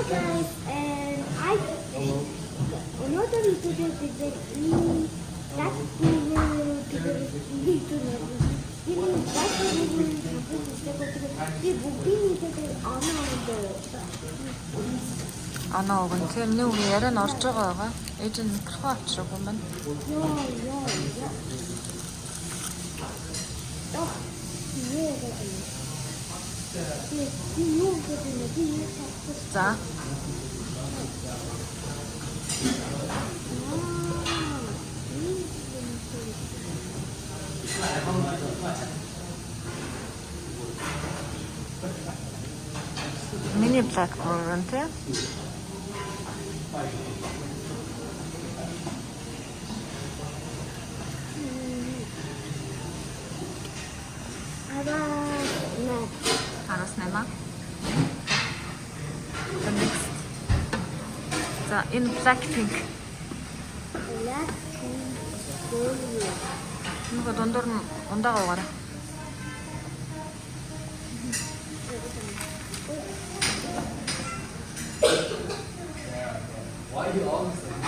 guys, and I another video that we that we will do Анаа өгөн тэр нэг үг яриа нь орж байгаа. Ээж нь микрофон авчираагүй юм байна. За. Mini black one, тэ? Арас нема. The next. За, in Blackpink. Нүг дондор нь ундаага угаарай. Why you always like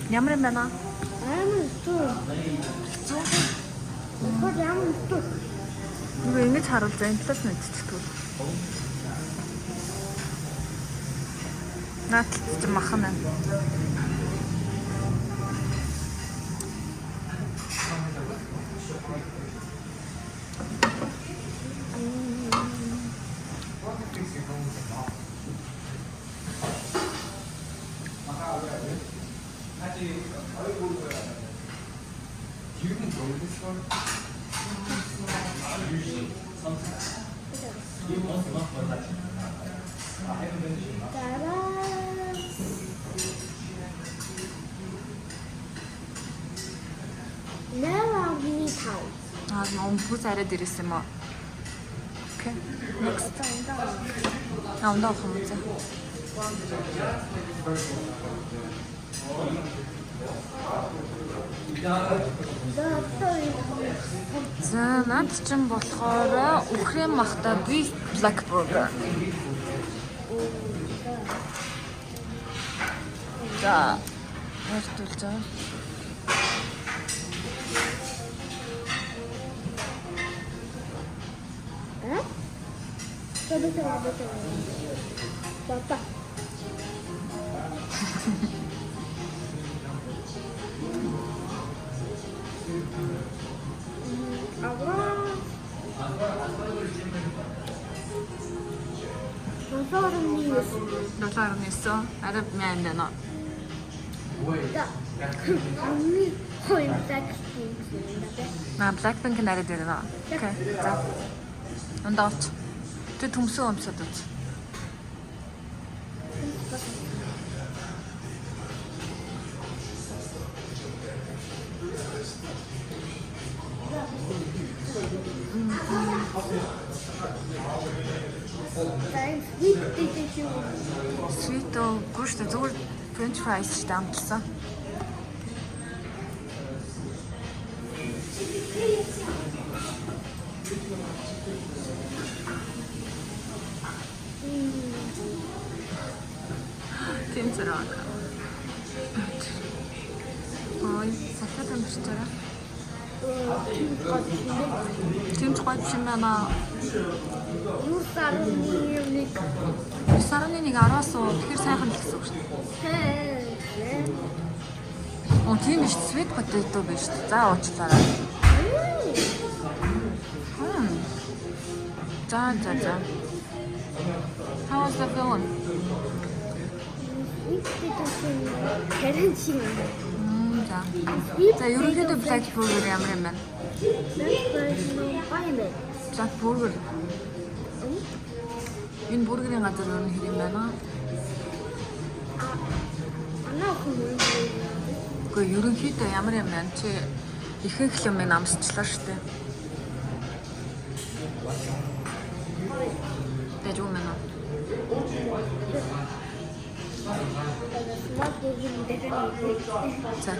Ямар юм байна? Юу ингэж харуул за имплант мэдчихдэг. Наадлж махна. Ombuds арай дээрээс юм аа. Окей. Next. Ундаа хүмүүс. За над чинь болохоор үхрийн махта beef black burger. За ярьтуулж байгаа. Papa. Доллар нээсэн. Арай мяан байна. Blackpink нарай дээр нэ. Окей. За. Ондооч. Тэ төмсөн өмсөд үз. Sweet гүш зүгээр French fries штамтсан. Тим зэрэг. Ой, сахад амжтараа. Тим цогц юм байна. Сарны нэг 10-аас тэгэхээр сайхан гэсэн үг шүү дээ. Оо тийм биш sweet potato биш. За уучлаарай. За. How was the film? Тэрэн шиг. За. За. Sweet За ерөнхийдөө potato black burger ямар юм бэ? Black burger байна. Black burger. Энэ бургерийн газар юу нэр юм байна? Анаахан. Гэхдээ ерөнхийдөө ямар юм байна? Чи ихэнх юм амсчлаа шүү дээ. Тэгж юм байна. What do you mean? За.